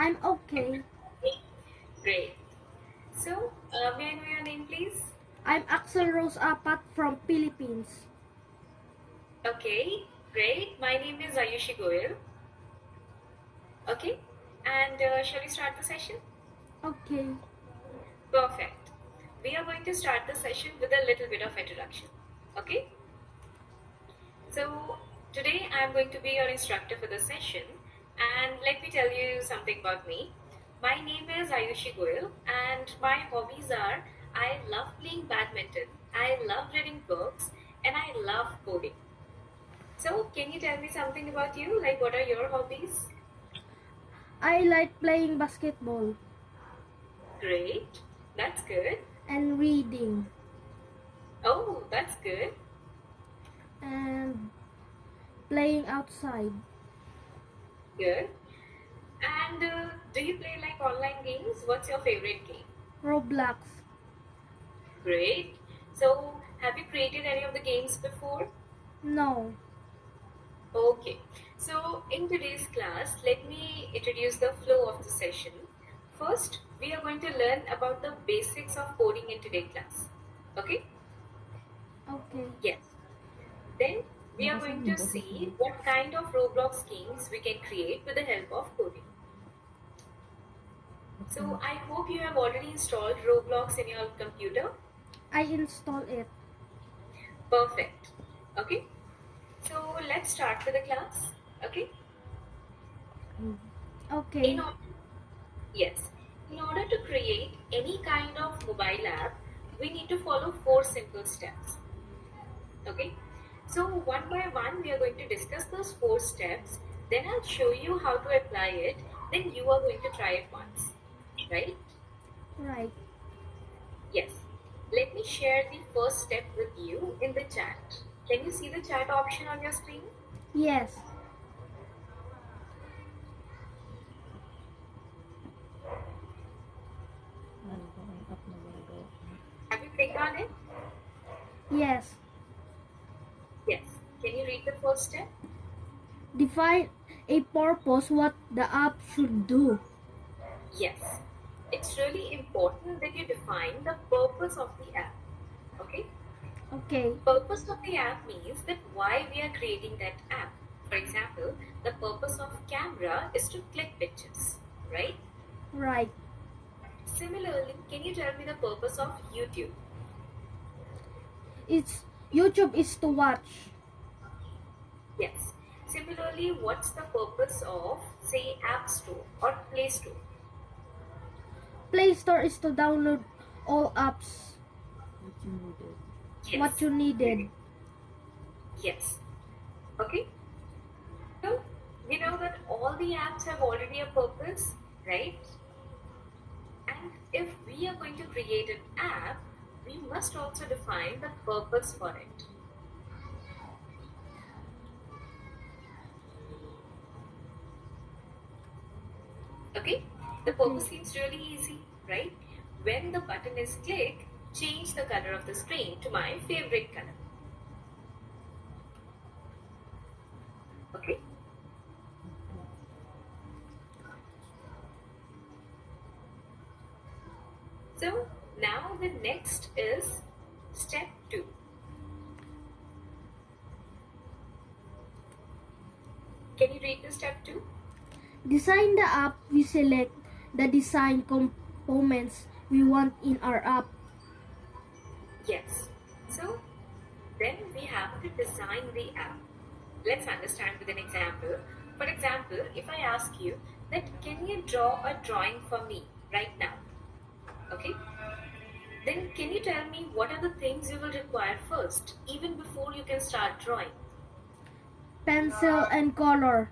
I'm okay. Great. So, may I know your name, please? I'm Axel Rose Apat from Philippines. Okay, great. My name is Ayushi Goyal. Okay, and shall we start the session? Okay. Perfect. We are going to start the session with a little bit of introduction. Okay, so today I am going to be your instructor for the session, and let me tell you something about me. My name is Ayushi Goyal, and my hobbies are I love playing badminton, I love reading books, and I love coding. So, can you tell me something about you? Like, what are your hobbies? I like playing basketball Great. That's good. and reading Oh, that's good. and playing outside. Good. And do you play like online games? What's your favorite game? Roblox. Great. So, have you created any of the games before? No. Okay. So, in today's class, let me introduce the flow of the session. First, we are going to learn about the basics of coding in today's class. Okay? Okay. Yes. Then we are going to see what kind of Roblox games we can create with the help of coding. So I hope you have already installed Roblox in your computer. I install it. Perfect. Okay. So let's start with the class. Okay. Okay. In order, yes, in order to create any kind of mobile app, we need to follow four simple steps. Okay. So one by one, we are going to discuss those four steps. Then I'll show you how to apply it. Then you are going to try it once. Right? Right. Yes. Let me share the first step with you in the chat. Can you see the chat option on your screen? Yes. Have you clicked on it? Yes. Yes. Can you read the first step? Define a purpose what the app should do. Yes. It's really important that you define the purpose of the app. Okay? Okay. Purpose of the app means that why we are creating that app. For example, the purpose of camera is to click pictures, right? Right. Similarly, can you tell me the purpose of YouTube? It's YouTube is to watch. Yes. Similarly, what's the purpose of, say, App Store or Play Store? Play Store is to download all apps Yes. what you needed. Yes. Okay. So, we know that all the apps have already a purpose, right? And if we are going to create an app, we must also define the purpose for it. Okay? The Okay. purpose seems really easy, right? When the button is clicked, change the color of the screen to my favorite color. Okay? So now the next is step 2. Can you read the step 2? Design the app. We select the design components we want in our app. Yes. So then we have to design the app. Let's understand with an example. For example, if I ask you that can you draw a drawing for me right now? Okay? Then can you tell me what are the things you will require first, even before you can start drawing? Pencil and color.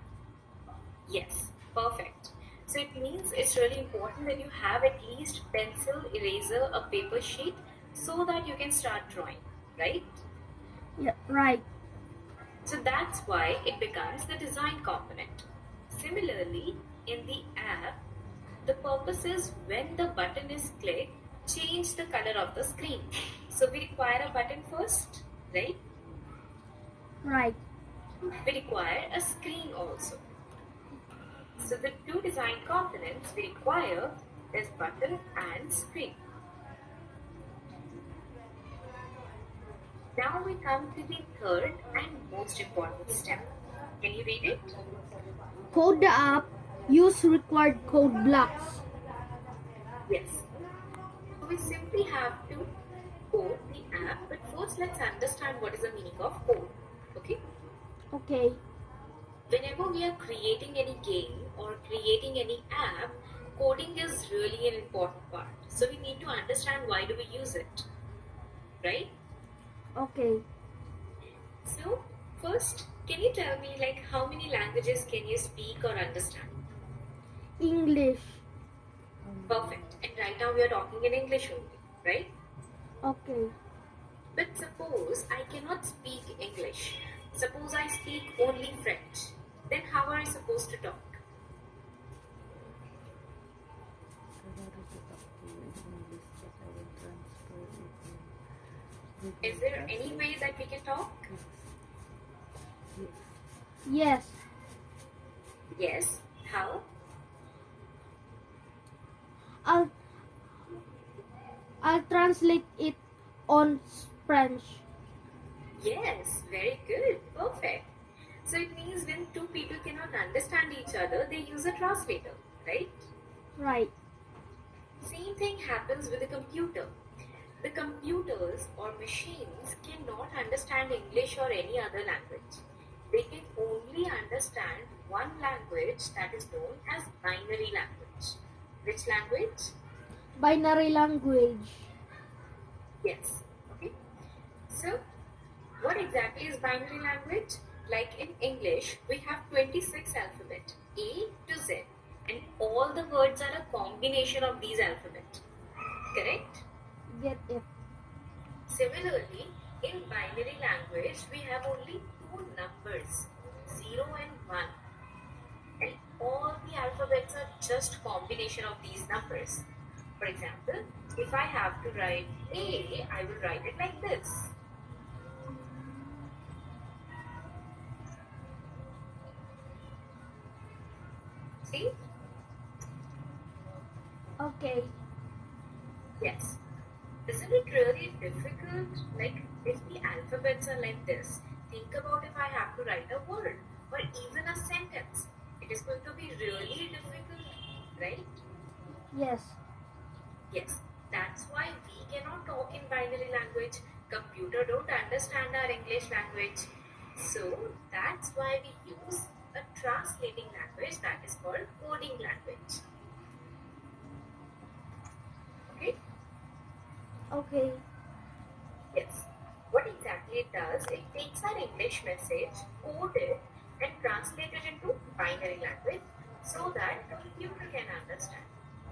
Yes, perfect. So it means it's really important that you have at least pencil, eraser, a paper sheet so that you can start drawing, right? Yeah, right. So that's why it becomes the design component. Similarly, in the app, the purpose is when the button is clicked, change the color of the screen. So we require a button first, right? Right. We require a screen also. So the two to design components, we require this button and screen. Now we come to the third and most important step. Can you read it? Code the app. Use required code blocks. Yes. So we simply have to code the app, but first let's understand what is the meaning of code. Okay? Okay. Whenever we are creating any game or creating any app, coding is really an important part. So we need to understand why do we use it, right? Okay. So first, can you tell me like how many languages can you speak or understand? English. Perfect. And right now we are talking in English only, right? Okay. But suppose I cannot speak English. Suppose I speak only French. Then how are I supposed to talk? Is there any way that we can talk? Yes. Yes. How? I'll I'll translate it on French. Yes. Very good. Perfect. So it means when two people cannot understand each other, they use a translator, right? Right. Same thing happens with a computer. The computers or machines cannot understand English or any other language. They can only understand one language that is known as binary language. Which language? Binary language. Yes. Okay. So, what exactly is binary language? Like in English, we have 26 alphabet, A to Z, and all the words are a combination of these alphabet. Correct? Get it. Similarly, in binary language, we have only two numbers, 0 and 1. And all the alphabets are just combination of these numbers. For example, if I have to write A, I will write it like this. See? Okay. Yes. Isn't it really difficult? Like, if the alphabets are like this, think about if I have to write a word or even a sentence. It is going to be really difficult, right? Yes. Yes, that's why we cannot talk in binary language. Computer don't understand our English language. So that's why we use a translating language that is called coding language. Okay? Okay. Yes. What exactly it does, it takes our English message, code it, and translate it into binary language so that computer can understand.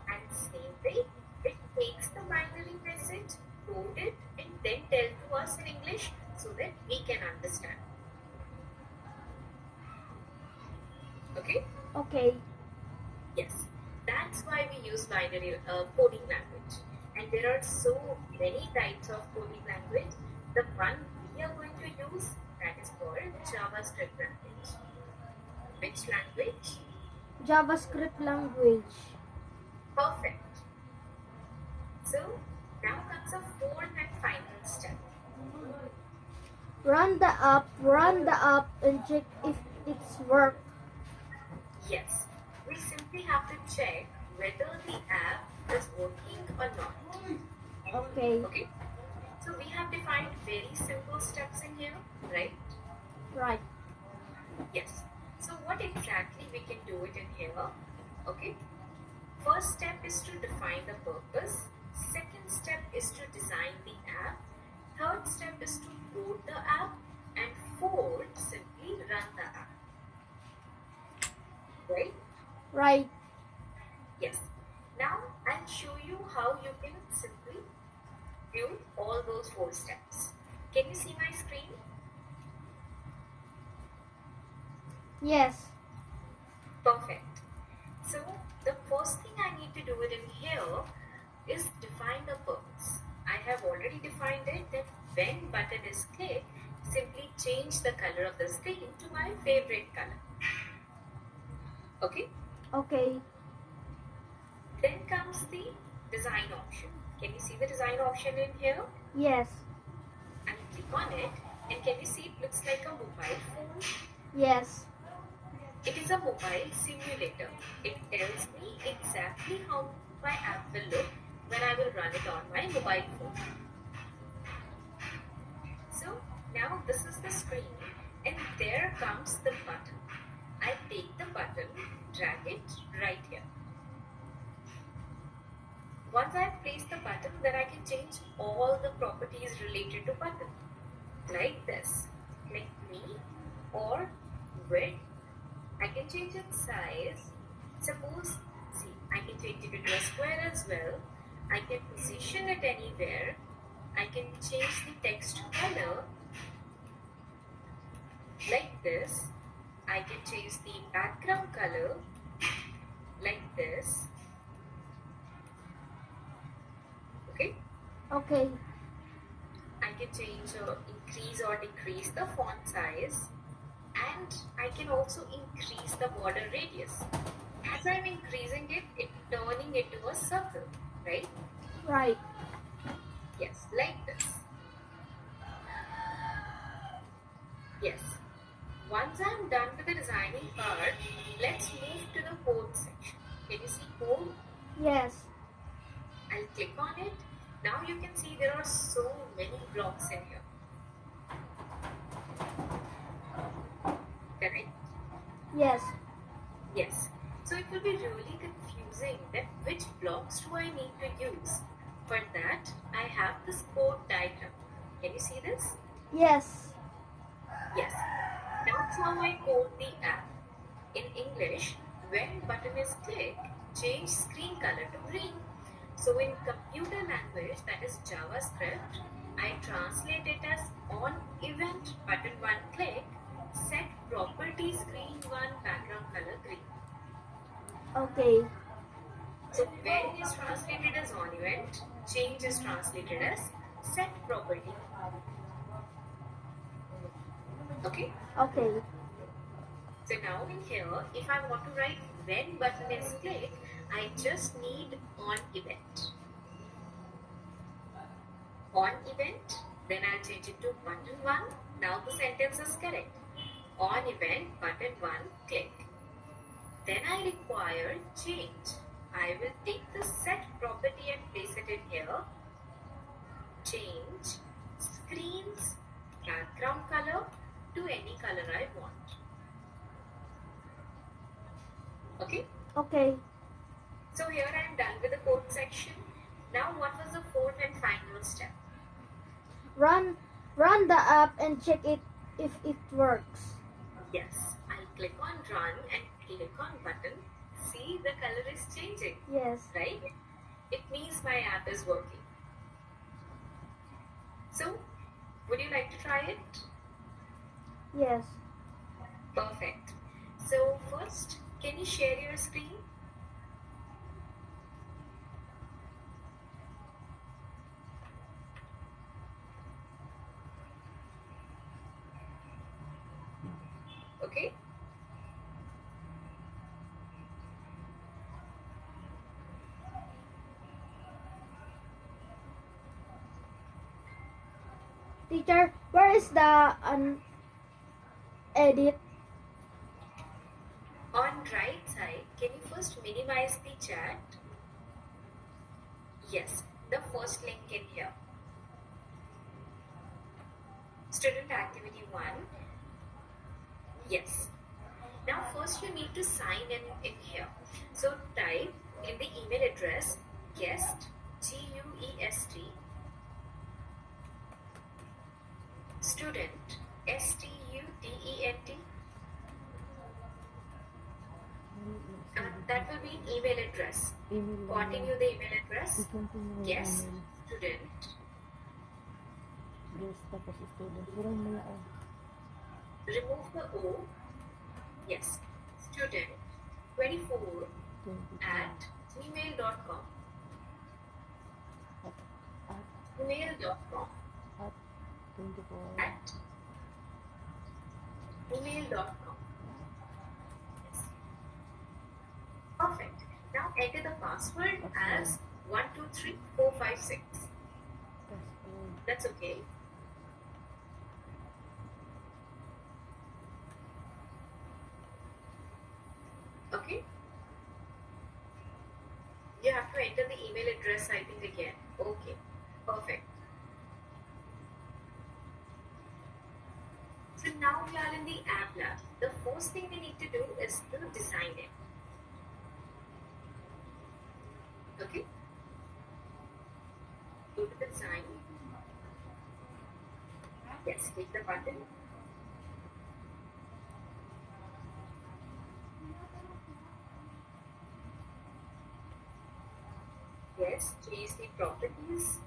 And same way, it takes the binary message, code it, and then tell to us in English so that we can understand. Okay? Okay. Yes. That's why we use binary coding language. And there are so many types of coding language. The one we are going to use that is called JavaScript language. Which language? JavaScript language. Perfect. So now comes a fourth and final step. Run the app and check if it's work. Yes, we simply have to check whether the app is working or not. Okay. Okay, so we have defined very simple steps in here, right? Right. Yes. So what exactly we can do it in here? Okay. First step is to define the purpose. Second step is to design the app. Third step is to code the app. And fourth, simply run the app. Right? Right. Yes. Now I'll show you how you can simply do all those four steps. Can you see my screen? Yes. Perfect. So the first thing I need to do it in here is define the purpose. I have already defined it that when button is clicked, simply change the color of the screen to my favorite color. Okay? Okay. Then comes the design option. Can you see the design option in here? Yes. And click on it, and can you see it looks like a mobile phone? Yes. It is a mobile simulator. It tells me exactly how my app will look when I will run it on my mobile phone. So now this is the screen, and there comes the button. I take the button, drag it right here. Once I've placed the button, then I can change all the properties related to button. Like this. Click me or width. I can change its size. Suppose, see, I can change it into a square as well. I can position it anywhere. I can change the text color like this. I can change the background color like this. Okay. Okay. I can change or increase or decrease the font size, and I can also increase the border radius. As I'm increasing it, it's turning into a circle, right? Right. Yes, like this. Yes. Once I'm done with the designing part, let's move to the code section. Can you see code? Yes. I'll click on it. Now you can see there are so many blocks in here. Correct? Yes. Yes. So it will be really confusing that which blocks do I need to use. For that, I have this code diagram. Can you see this? Yes. Yes. That's how I code the app. In English, when button is clicked, change screen color to green. So in computer language, that is JavaScript, I translate it as on event button 1 click, set property screen 1 background color green. Okay. So when is translated as on event, change is translated as set property. Okay? Okay. So now in here, if I want to write when button is clicked, I just need on event. On event, then I'll change it to button 1. Now the sentence is correct. On event, button 1, click. Then I require change. I will take the set property and place it in here. Change screen's background color to any color I want. Okay? Okay. So here I am done with the code section. Now what was the fourth and final step? Run the app and check it if it works. Yes, I'll click on run and click on button. See, the color is changing, Yes. right? It means my app is working. So, would you like to try it? Yes. Perfect. So first, can you share your screen? Okay. Teacher, where is the edit? On right side, can you first minimize the chat? Yes, the first link in here. Student activity 1. Yes. Now first you need to sign in here. So type in the email address guest, GUEST, student, STUDENT. That will be email address. Continue the email address. Yes, student. Yes, tapos student. Huran mo na on. Remove the O. Yes, student 24 at gmail.com. At Gmail.com. 24. At gmail.com. Yes. enter the password Password. as 123456. Password. That's okay. Okay. You have to enter the email address, I think, again. Okay. Perfect. So now we are in the app lab. The first thing we need to do is to design it. Okay. Go to the design. Yes, click the button. Yes, change the properties.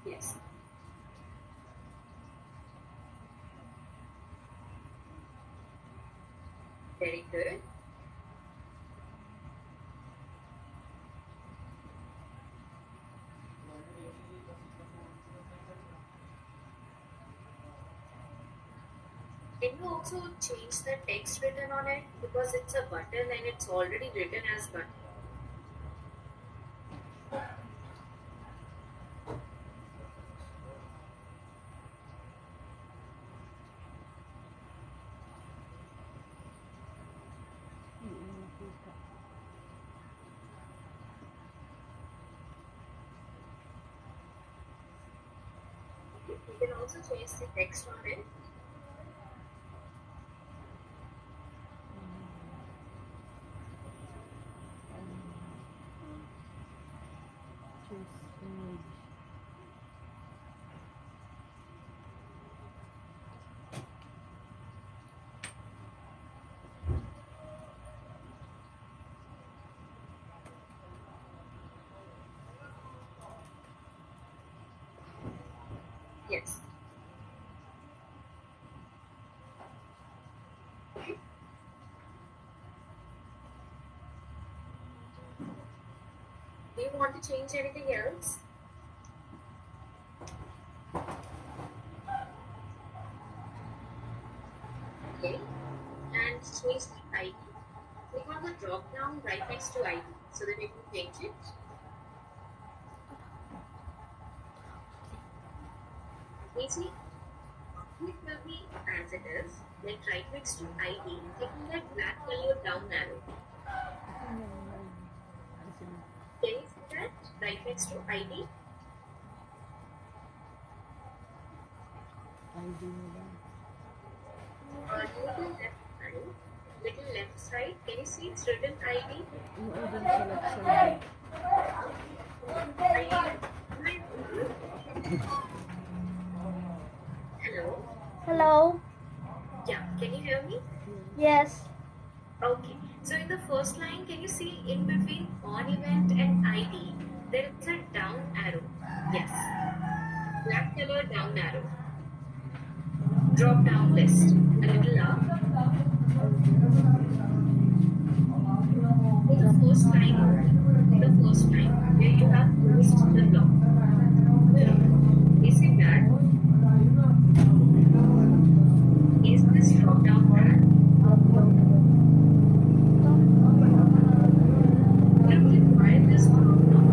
Yes. Very good. Can you also change the text written on it? Because it's a button and it's already written as button. Nakita. You can also change the text on it. Choose image. Yes. Do you want to change anything else? Okay. And change the ID. Click on the drop down right next to ID so that you can change it. Easy. It will be as it is. Then right next to ID, click on that black color down arrow. Can you see that? Right next to ID. ID mo lang. Little left side. Little left side. Can you see it's written ID? Yung ID mo selection. Hello. Hello? Yeah. Can you hear me? Yes. Okay. So in the first line, can you see in between on event and ID, there is a down arrow. Yes. Black color down arrow. Drop down list. A little up. In the first line only. In the first line, where you have used the block. Is it that? Is this drop down bar? What require this drop down?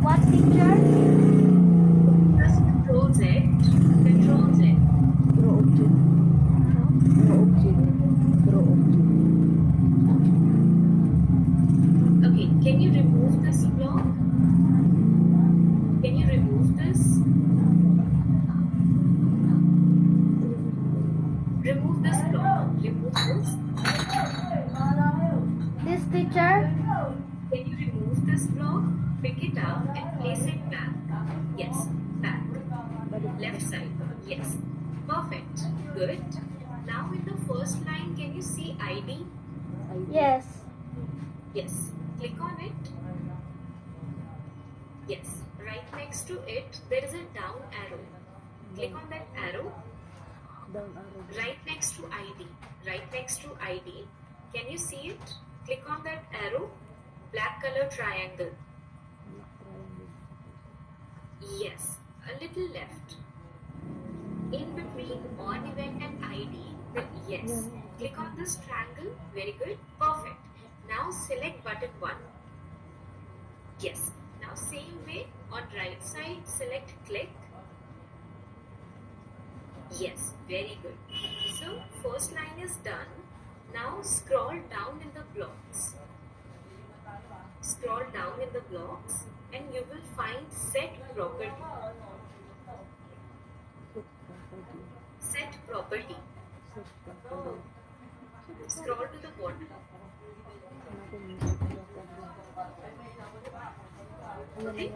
What, teacher? Press Control Z. Control Z. Draw object. Draw object. Draw object. Okay, can you remove this block? Can you remove this? Remove this block. Remove this. This, teacher? Can you remove this block? Pick it up and place it back. Yes, back. Left side. Yes. Perfect. Good. Now in the first line, can you see ID? ID. Yes. Yes. Click on it. Yes. Right next to it, there is a down arrow. Click on that arrow. Down arrow. Right next to ID. Right next to ID. Can you see it? Click on that arrow. Black color triangle. Black triangle. Yes. a little left. In between on event and ID, then yes. Click on this triangle. Very good. Perfect. Now select button 1. Yes. Now same way on right side, select click. Yes, very good. So first line is done. Now scroll down in the blocks. Scroll down in the blocks and you will find set property. Set property. Scroll to the bottom. Okay.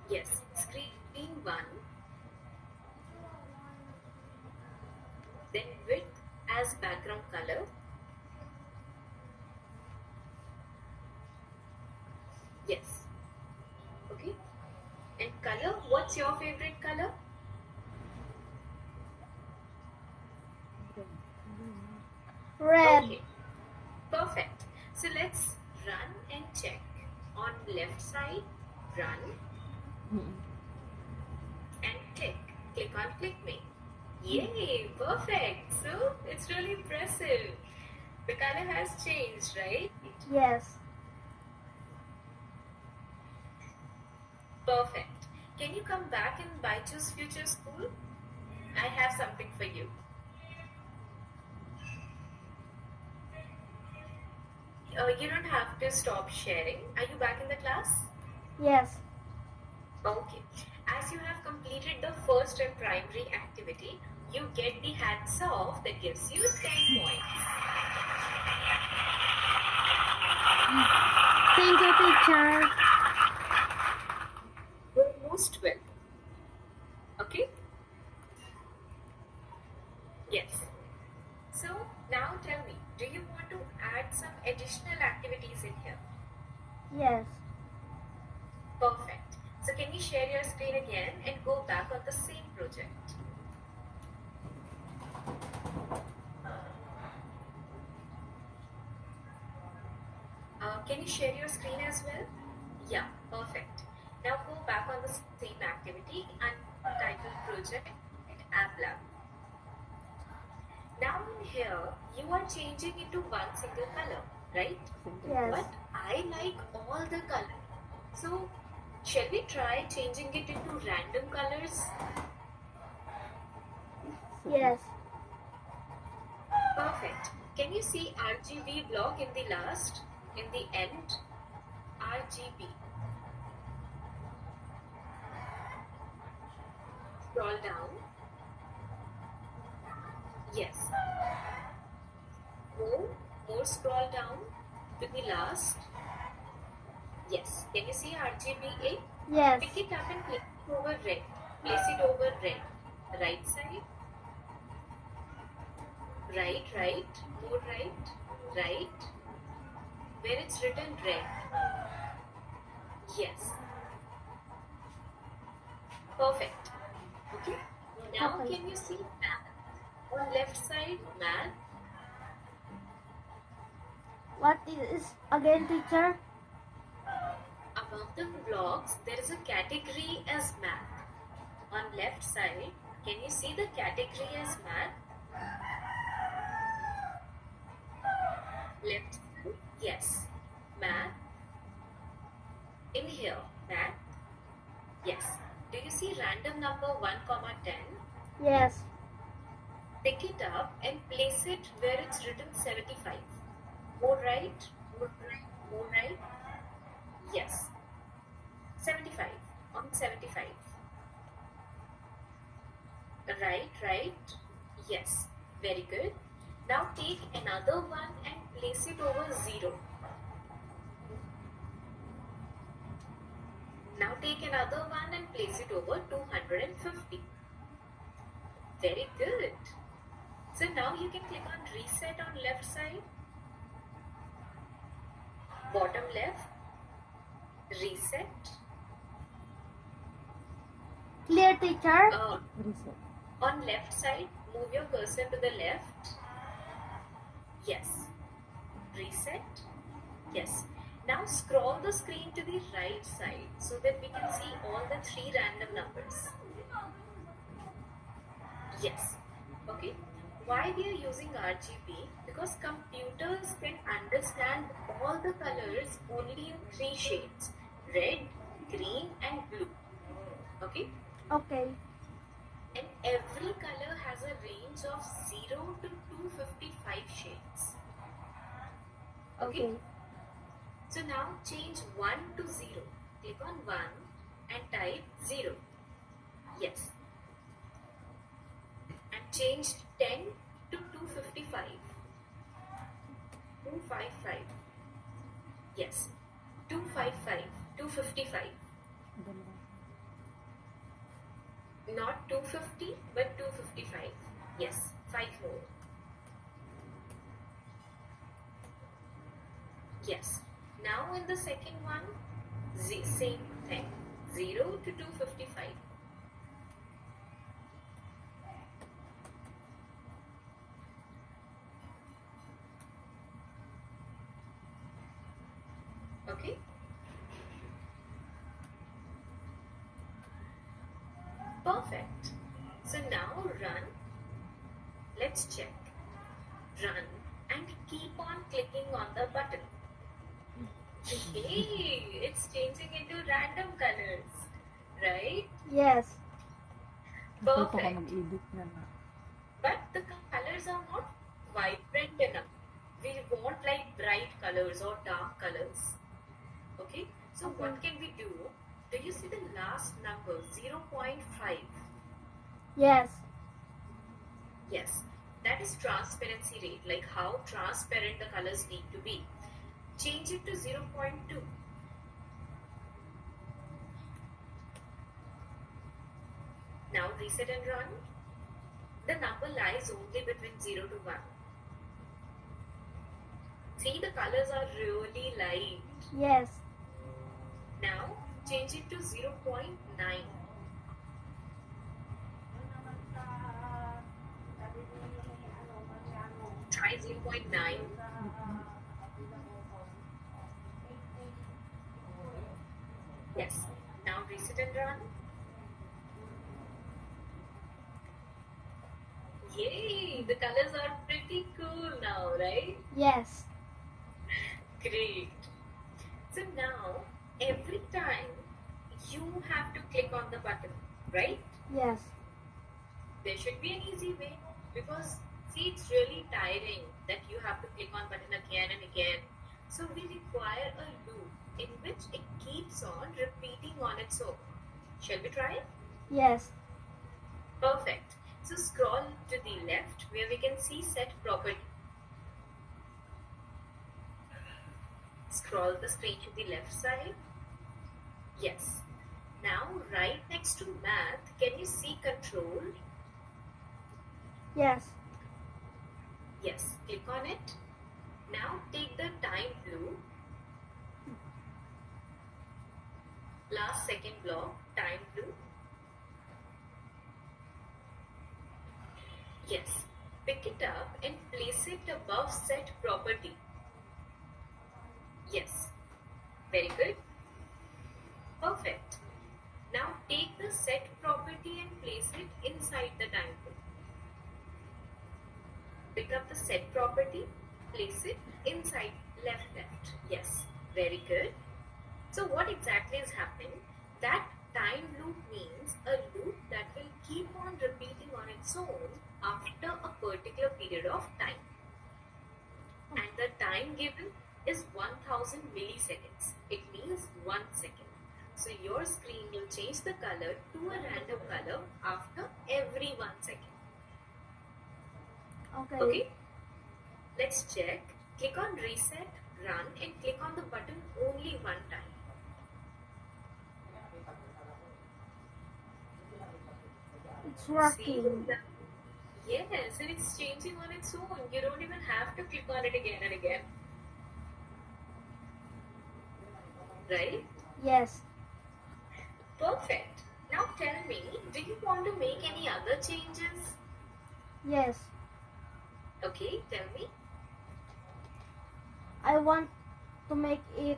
Yes, screen 1. Then width as background color. Yes. Okay. And color, what's your favorite color? Red. Okay. Perfect. So let's run and check. On left side, run and click. Click on click me. Yay, perfect. So it's really impressive. The color has changed, right? Yes. Perfect. Can you come back in Byju's Future School? I have something for you. You don't have to stop sharing. Are you back in the class? Yes. Okay. As you have completed the first and primary activity, you get the hats off that gives you 10 points. Thank you, teacher. You're most welcome. Okay? Yes. So now tell me, do you want to add some additional activities in here? Yes. Perfect. So can you share your screen again and go back on the same project? Can you share your screen as well? Yeah, perfect. Now go back on the same activity and title project App Lab. Now in here, you are changing into one single color, right? Yes. But I like all the colors. So shall we try changing it into random colors? Yes. Perfect. Can you see RGB block in the last, in the end? RGB. Scroll down. Yes. More scroll down to the last. Yes. Can you see RGBA? Yes. Pick it up and place it over red. Place it over red. Right side. Right. More right. Where it's written red. Yes. Perfect. Okay. Now Okay. can you see math? On left side, math. What is again, teacher? Above the blocks, there is a category as math. On left side, can you see the category as math? Left side, yes. Math. In here, math. Yes. Do you see random number 1, 10? Yes. Pick it up and place it where it's written 75. More right. Yes. 75. On 75. Right. Yes. Very good. Now take another one and place it over 0. Now take another one and place it over 250. Very good. So now you can click on reset on left side. Bottom left. Reset. Clear, teacher? On left side, move your cursor to the left. Yes. Reset. right side so that we can see all the three random numbers. Yes. Okay. Why we are using RGB? Because computers can understand all the colors only in three shades: red, green, and blue. Okay. Okay. And every color has a range of 0 to 255 shades. Okay. Okay. So now change 1 to 0. Click on 1 and type 0. Yes. And change 10 to 255. 255. Yes. 255. 255. Dalawa. Not 250 but 255. Yes. 5 more. Yes. Now in the second one, same thing. 0 to 255. Okay. Perfect. So now run. Let's check. Run and keep on clicking on the button. Hey, it's changing into random colors, right? Yes. Natuto ka Perfect. mag-edit na na. But the colors are not vibrant enough. We want like bright colors or dark colors. Okay, so Okay. what can we do? Do you see the last number 0.5? Yes. Yes, that is transparency rate, like how transparent the colors need to be. Change it to 0.2. Now reset and run. The number lies only between 0 to 1. See, the colors are really light. Yes. Now change it to 0.9. Try 0.9. Yes. Now reset and run. Yay! The colors are pretty cool now, right? Yes. Great. So now, every time you have to click on the button, right? Yes. There should be an easy way because see, it's really tiring that you have to click on button again and again. So we require a loop in which it keeps on repeating on its own. Shall we try? Yes. Perfect. So scroll to the left where we can see set property. Scroll the screen to the left side. Yes. Now right next to math, can you see control? Yes. Yes. Click on it. Now take the time blue. Last second block, time blue. Yes. Pick it up and place it above set property. Yes. Very good. Perfect. Now take the set property and place it inside the time blue. Pick up the set property, place it inside left. Yes. Very good. So what exactly is happening? That time loop means a loop that will keep on repeating on its own after a particular period of time. And the time given is 1000 milliseconds. It means 1 second. So your screen will change the color to a random color after every 1 second. Okay. Okay? Let's check. Click on reset, run, and click on the button only one time. It's See? working. Yes, and it's changing on its own. You don't even have to click on it again and again. Right? Yes. Perfect. Now tell me, do you want to make any other changes? Yes. Okay, tell me. I want to make it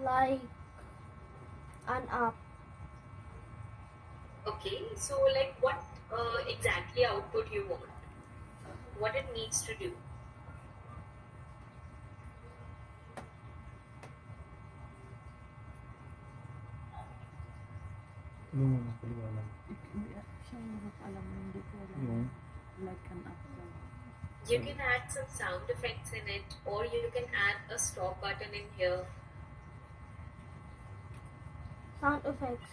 like an app. Okay, so like what exactly output you want? What it needs to do? Yung paliwanag. Hindi siya nakakalam, hindi ko alam. Yung Like an app daw. You can add some sound effects in it, or you can add a stop button in here. Sound effects.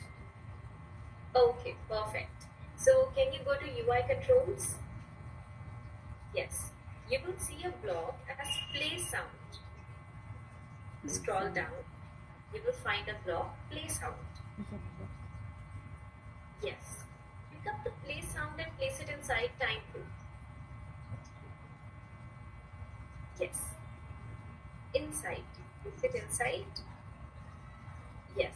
Okay, perfect. So can you go to UI controls? Yes. You will see a block as play sound. Scroll down. You will find a block play sound. Isa ba? Yes. Pick up the play sound and place it inside time loop. Yes. Inside. Place it inside. Yes.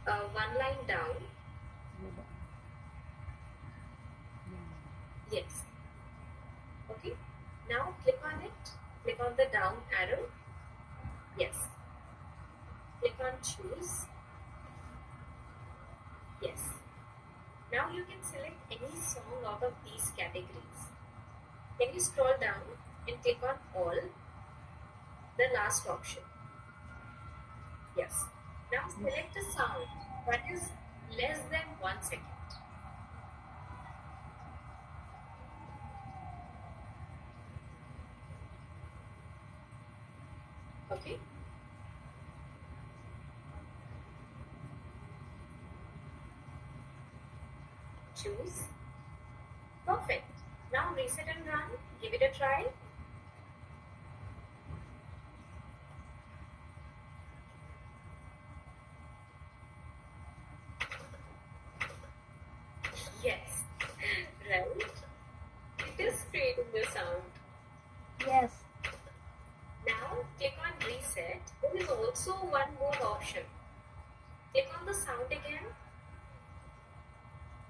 One line down. Baba. Yan. Yes. Okay. Now click on it. Click on the down arrow. Yes. Click on choose. Yes. Now you can select any song out of these categories. Can you scroll down and click on all? The last option. Yes. Now select a sound that is less than 1 second. Okay. Choose. Perfect. Now reset and run. Give it a try. Yes. Right. It is creating the sound. Yes. Now click on reset. There is also one more option. Click on the sound again.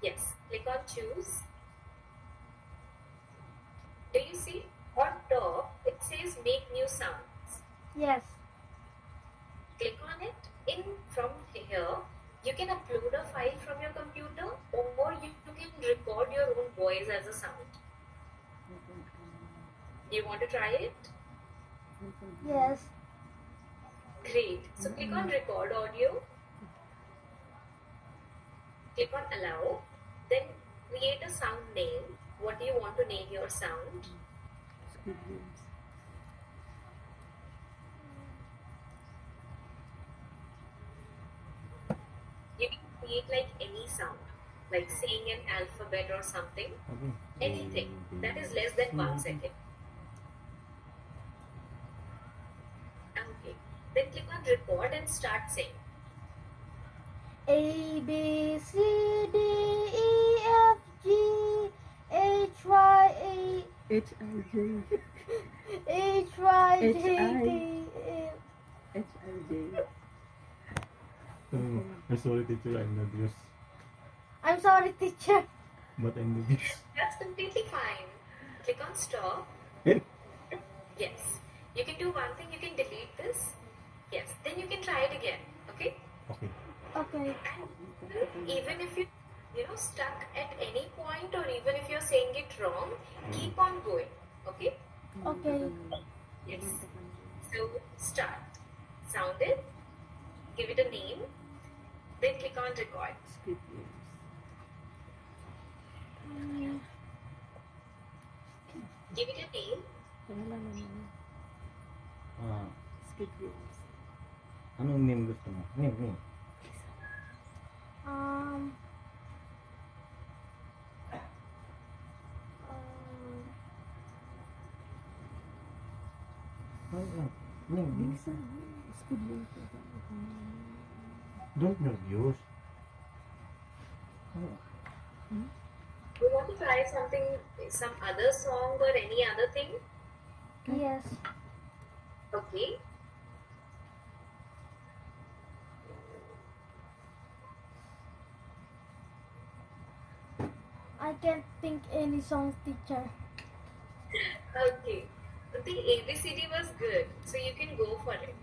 Yes. Click on choose. Do you see on top it says make new sounds? Yes. Click on it. In from here you can upload a file from your computer, or you can record your own voice as a sound. Do you want to try it? Yes. Great. So click on record audio. Click on allow. Then create a sound name. What do you want to name your sound? Squid Games. You can create like any sound, like saying an alphabet or something. okay. Anything that is less than 1 second. Okay. Then click on record and start saying. A B C D E F G H Y A H-I-J. H Y J H.I. K L. H-I-J. I'm sorry teacher, I'm not this. I'm sorry, teacher. But I'm not this. That's completely fine. Click on stop. Yes. You can do one thing, you can delete this. Yes. Then you can try it again. Okay? Okay. Okay. And even if you know stuck at any point, or even if you're saying it wrong, keep on going. Okay? Okay. Yes. So start. Sound it. Give it a name. Then click on record. Squid Games. Give it a name. Wala naman. Ah, Squid Games. anong name gusto mo? Name. Um. Name. Minsan, Squid Games. Don't nervous. You want to try something, some other song or any other thing? Yes. Okay. I can't think any song, teacher. Okay. The ABCD was good, so you can go for it.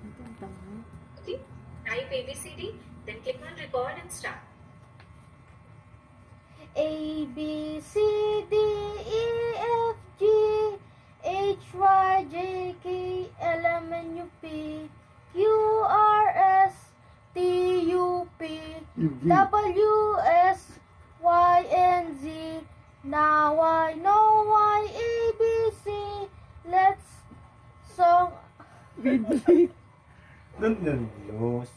Ito ang tama. Okay? Type ABCD, then click on record and start. A B C D E F G H Y J K L M N O P Q R S T U V W X Y and Z. Now I know why ABC. Let's song. Don't nervyos.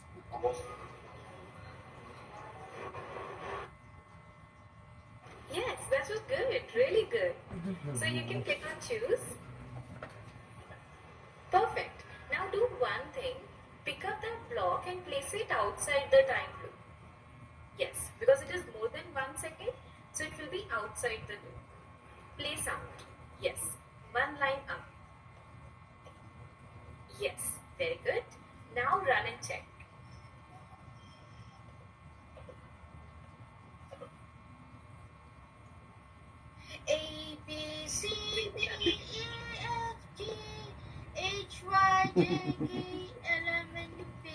Yes, that was good, really good. So you can click on choose. Perfect. Now do one thing. Pick up that block and place it outside the time loop. Yes, because it is more than 1 second, so it will be outside the loop. Place out. Yes. One line up. Yes, very good. Now run and check. A B C D E F G H Y J K L M N O P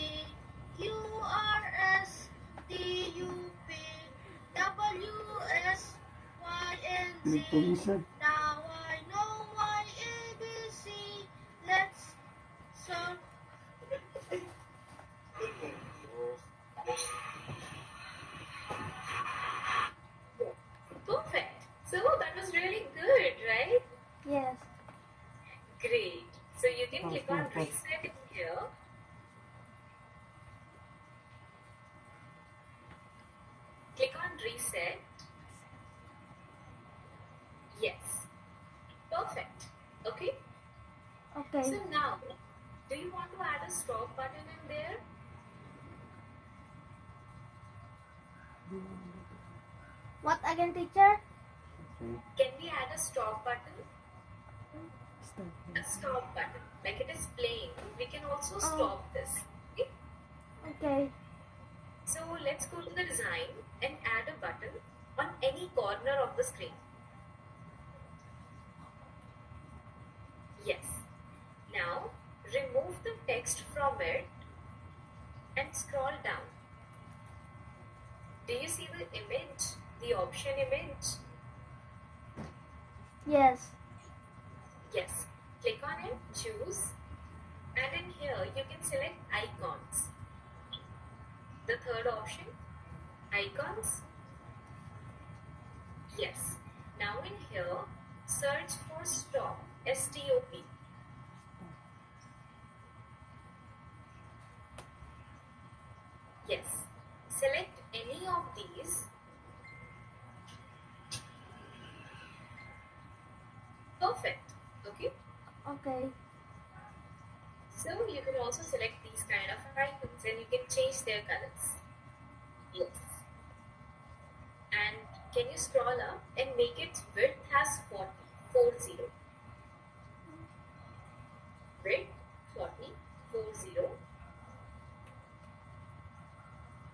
Q R S T U V W X Y and Z. Now I know why ABC. Let's solve. Perfect. So that was really good, right? Yes. Great. So you can click on reset in here. Click on reset. Yes. Perfect. Okay. Okay. So now, do you want to add a stop button in there? What again, teacher? Can we add a stop button? Start. A stop button. Like it is playing, we can also stop this. Okay? Okay. So let's go to the design and add a button on any corner of the screen. Yes. Now remove the text from it and scroll down. Do you see the image? The option image? Yes. Yes. Click on it, choose, and in here you can select icons. The third option, icons. Yes. Now in here, search for stop, S-T-O-P. Yes. Select any of these. Perfect. Okay. Okay. So you can also select these kind of icons and you can change their colors. Yes. And can you scroll up and make its width as 40. Width 40.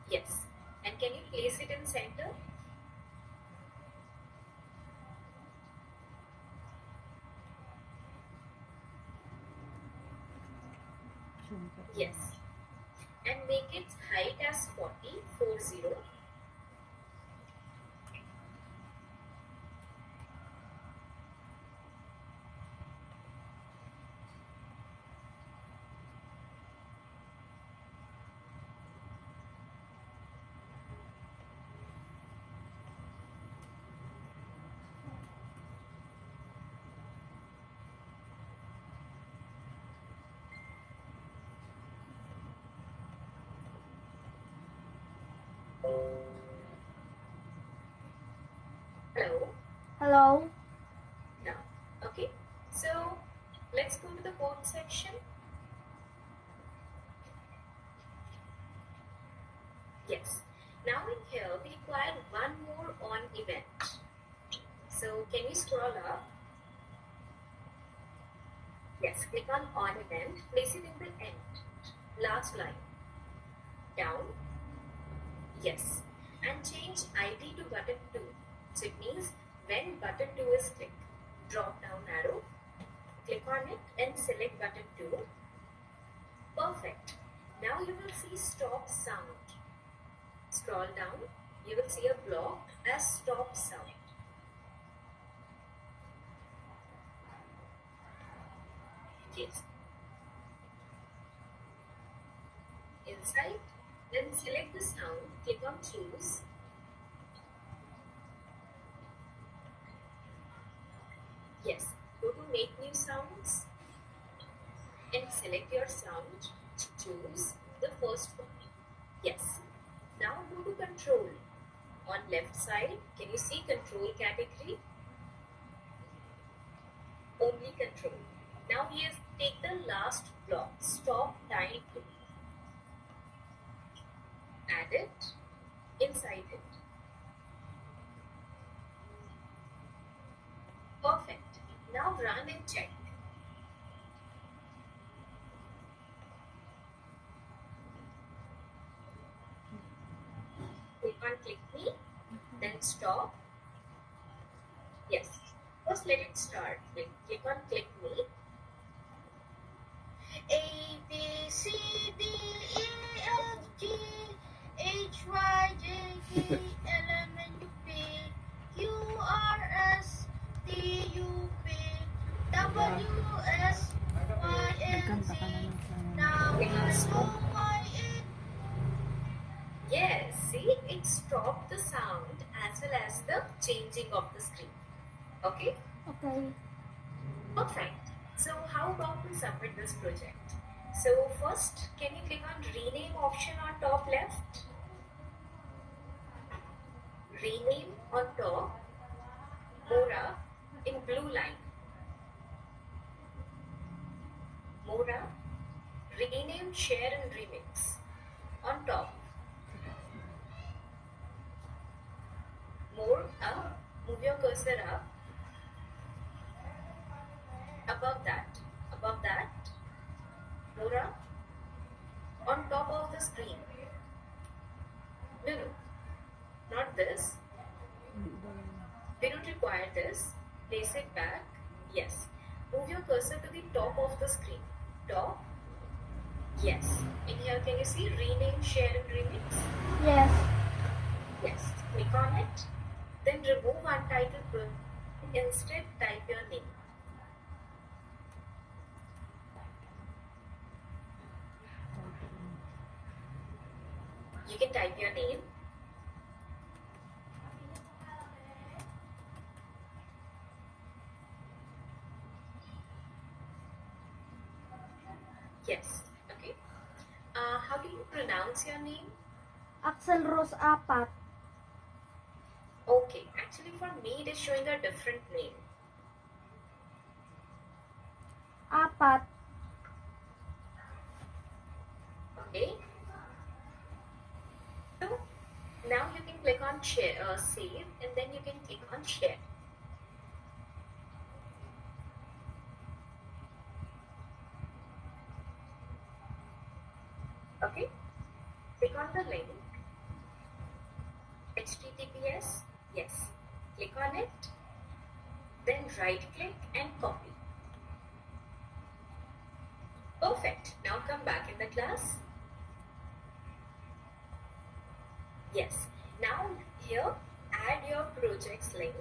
Yes. And can you place it in center? Yes. And make its height as 40. Hello. Hello. Now, okay. So let's go to the code section. Yes. Now in here we require one more on event. So can you scroll up? Yes, click on event, place it in the end, last line, down, yes, and change ID to button 2. So it means when button 2 is clicked. drop down arrow. Click on it and select button 2. Perfect. Now you will see stop sound. Scroll down. You will see a block as stop sound. Yes. Inside, then select the sound, click on choose. Yes, go to make new sounds and select your sound. Choose the first one. Yes. Now go to control. On left side, can you see control category? Only control. Now here, take the last block, stop time. Add it inside it. Perfect. Now run and check. Click on click me, then stop. Yes. First let it start. Click on click me. A, B, C, D, E, F, G, H, Y, J, K, L, M, N, O, P, Q, R, S, T, U, V, W, X, Y, and Z. Nagkanta ka na lang sa Now I know why it. Yes, see, it stopped the sound as well as the changing of the screen. Okay? Okay. Perfect. So how about we submit this project? So first, can you click on rename option on top left? Rename on top, Mora in blue line. Mora, rename, share and remix on top. More up, move your cursor up. Above that, more up, on top of the screen. No, not this. We don't require this. Place it back. Yes. Move your cursor to the top of the screen. Top. Yes. In here, can you see rename, share and remix? Yes. Yes. Click on it. Then remove untitled project. Instead, type your name. You can type your name. Yes. Okay. How do you pronounce your name? Axel Rose Apat. Okay. Actually, for me, it is showing a different name. Apat. Okay. So now you can click on share, save, and then you can click on share. Okay. Click on the link. HTTPS. Yes. Click on it. Then right click and copy. Perfect. Now come back in the class. Yes. Now here, add your project's link.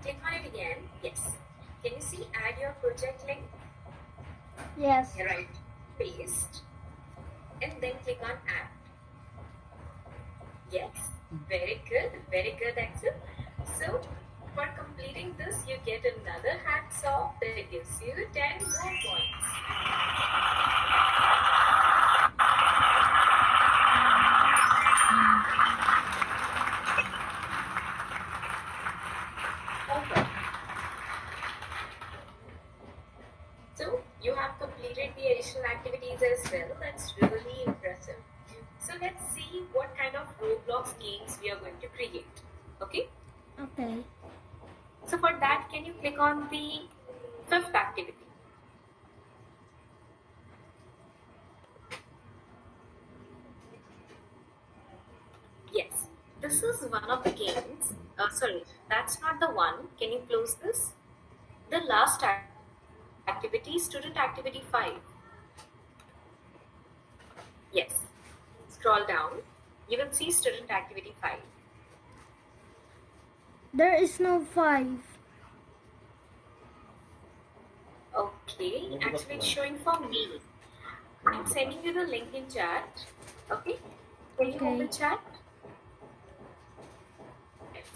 Click on it again. Yes. Can you see add your project link? Yes. Right. Paste. And then click on add. Yes. Very good, Axel. So for completing this, you get another hats off that gives you 10 more points. Okay. So you have completed the additional activities as well. That's really impressive. So let's see what kind of Roblox games we are going to create. Okay? Okay. So for that, can you click on the fifth activity? Yes, this is one of the games Sorry, that's not the one. Can you close this? The last activity, student activity 5. Yes. Scroll down. You will see student activity 5. There is no 5. Okay, actually it's showing for me. I'm sending you the link in chat. Okay? Can you Okay. open chat? Yes.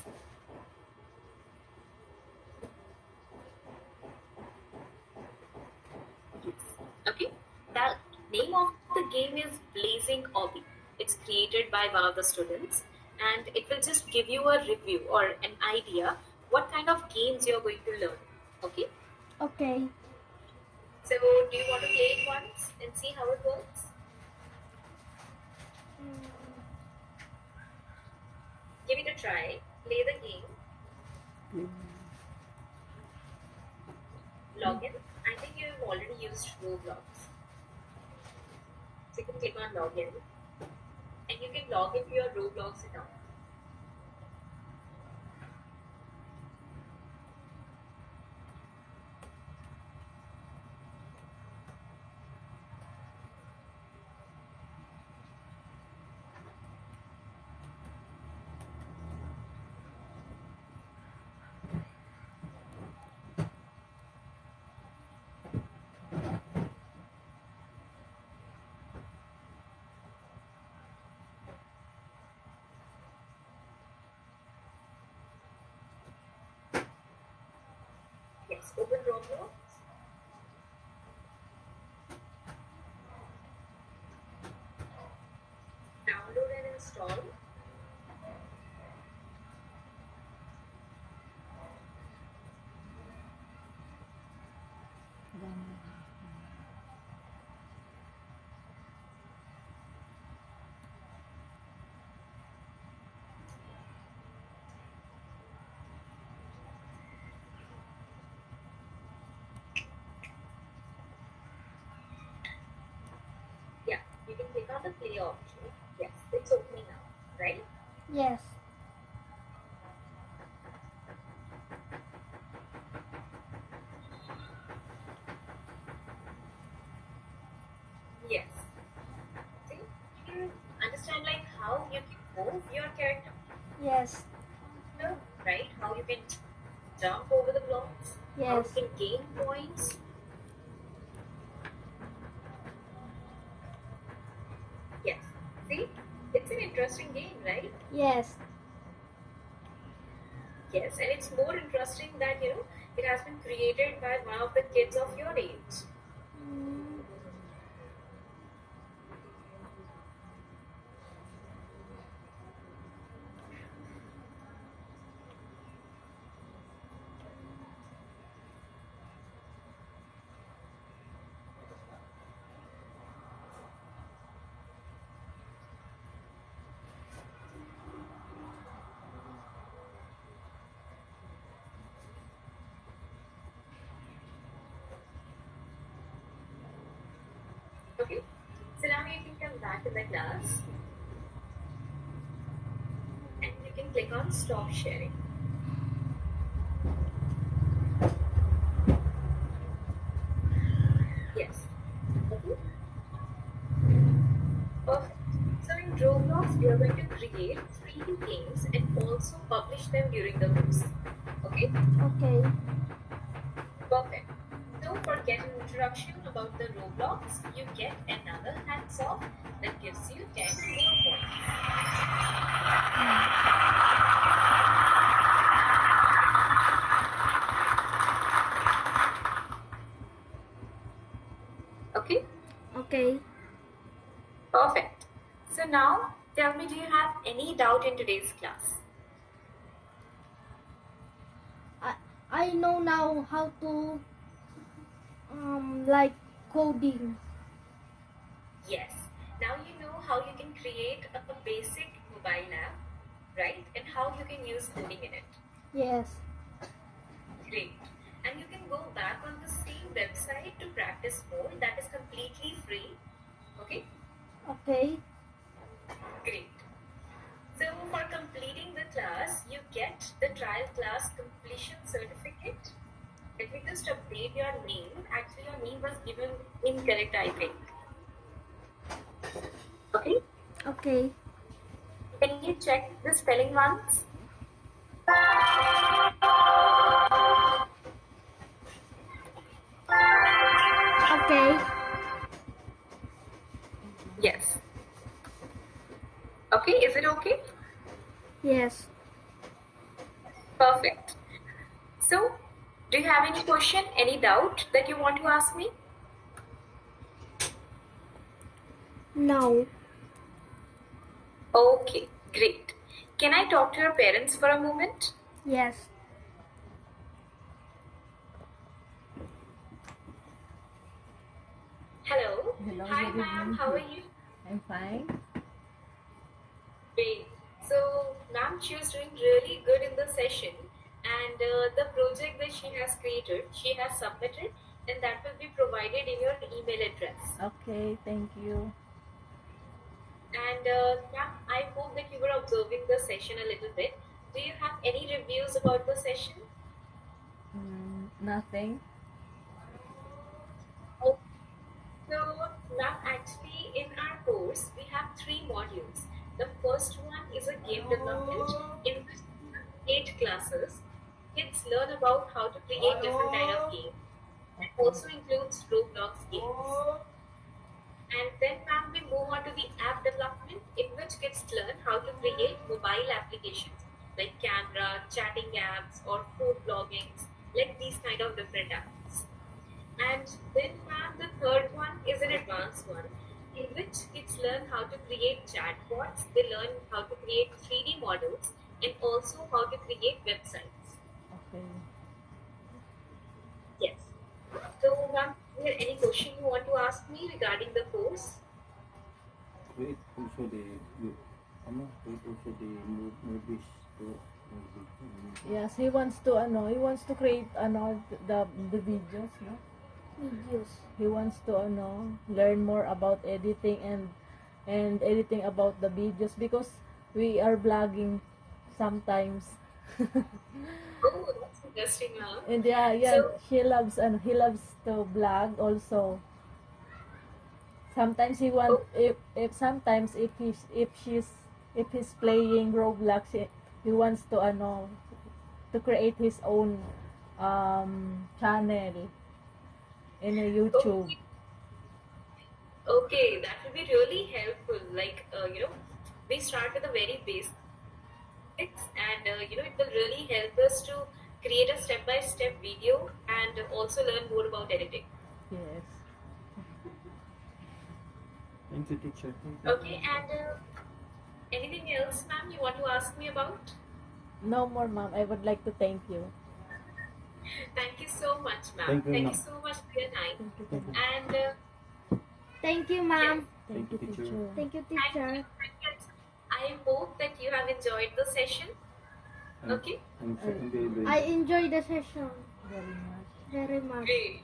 Okay? The name of the game is Blazing Obby. It's created by one of the students and it will just give you a review or an idea what kind of games you're going to learn. Okay? Okay. So do you want to play it once and see how it works? Give it a try. Play the game. Login. I think you have already used Roblox. So you can click on login and you can log into your Roblox account. Yes, open Roblox. Download and install. Yeah, you can click on the play option. Yes, it's opening now, right? Yes. Yes. See, you can understand like how you can move your character, Yes. right? How you can jump over the blocks, how Yes. you can gain points. Yes. See, it's an interesting game, right? Yes. Yes, and it's more interesting that it has been created by one of the kids of your age. Mm, Okay, so now you can come back to the class and you can click on stop sharing. Yes. Okay. Perfect. So in Roblox, we are going to create 3 games and also publish them during the course. Okay? okay. Perfect. So for get an introduction about the Roblox, you get another hands off that gives you 10 more points. Okay? Okay. Perfect. So now tell me, do you have any doubt in today's class? I know now how to like coding. Yes. Now you know how you can create a basic mobile app, right? And how you can use coding in it. Yes. Great. And you can go back on the same website to practice more. That is completely free. Okay? Okay. Great. So for completing the class, you get the trial class completion certificate. Let me just update your name. Actually, your name was given incorrect, I think. Okay. Okay. Can you check the spelling once? Okay. Yes. Okay, is it okay? Yes. Perfect. So, do you have any question, any doubt that you want to ask me? No. Okay, great. Can I talk to your parents for a moment? Yes. Hello. Hello, Hi, good ma'am. evening. How are you? I'm fine. Great. So, ma'am, she was doing really good in the session, and the project that she has created, she has submitted, and that will be provided in your email address. Okay, thank you. And ma'am, I hope that you were observing the session a little bit. Do you have any reviews about the session? Nothing. Oh, so, ma'am, actually, in our course, we have 3 modules. The first one is a game development in which 8 classes. Kids learn about how to create different kind of games. It Okay. also includes Roblox games. And then, ma'am, we move on to the app development, in which kids learn how to create mobile applications like camera, chatting apps, or food bloggings, like these kind of different apps. And then, ma'am, the third one is an advanced one, in which kids learn how to create chatbots. They learn how to create 3D models and also how to create websites. Okay. Yes. So, ma'am, is there any question you want to ask me regarding the course? Wait, also wait, also the movies to movie. Yes, he wants to create the videos, no? Videos. He wants to learn more about editing and editing about the videos because we are blogging sometimes. Oh, that's interesting, ma'am. And yeah, So, he loves to blog also. Sometimes he want oh, if sometimes if he's playing Roblox, he wants to to create his own channel in a YouTube. okay, okay, that will be really helpful. Like, we start with the very basics, and it will really help us to create a step-by-step video and also learn more about editing. Yes. Thank you, teacher. Thank you. Okay, and anything else, ma'am, you want to ask me about? No more, ma'am. I would like to thank you. Thank you so much, ma'am. Thank you, Thank you ma'am. so much for your time. Thank you, Thank thank you. you. And Thank you, yes, ma'am. Thank you, Thank you, teacher. teacher. Thank you, thank teacher. you. Thank you. I hope that you have enjoyed the session. Okay. I'm very I enjoy the session Very much. very much. Great.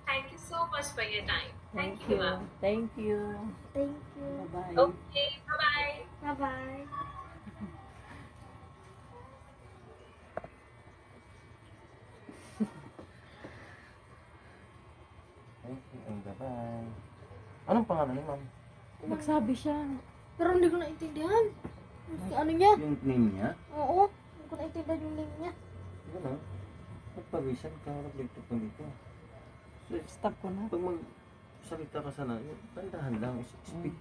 Thank you so much for your time. Thank you, ma'am. Thank you. Thank you. Bye bye. Okay, bye-bye. Bye-bye. Thank you and bye-bye. Anong pangalan niya, ma'am? Nagsabi siya. Pero hindi ko naintindihan. Ano niya? Yung name niya? Oo. Hindi ko naintindihan yung name niya. Ano? Nagpawisan ka, nag-laptop ka dito. Stop ko na. Pag magsalita ka sana, tandahan lang. Speak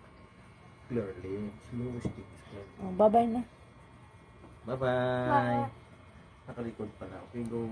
clearly. Slow speak clearly. Oh, bye bye na. Bye-bye. Bye. Nakalikod pala. Okay, go.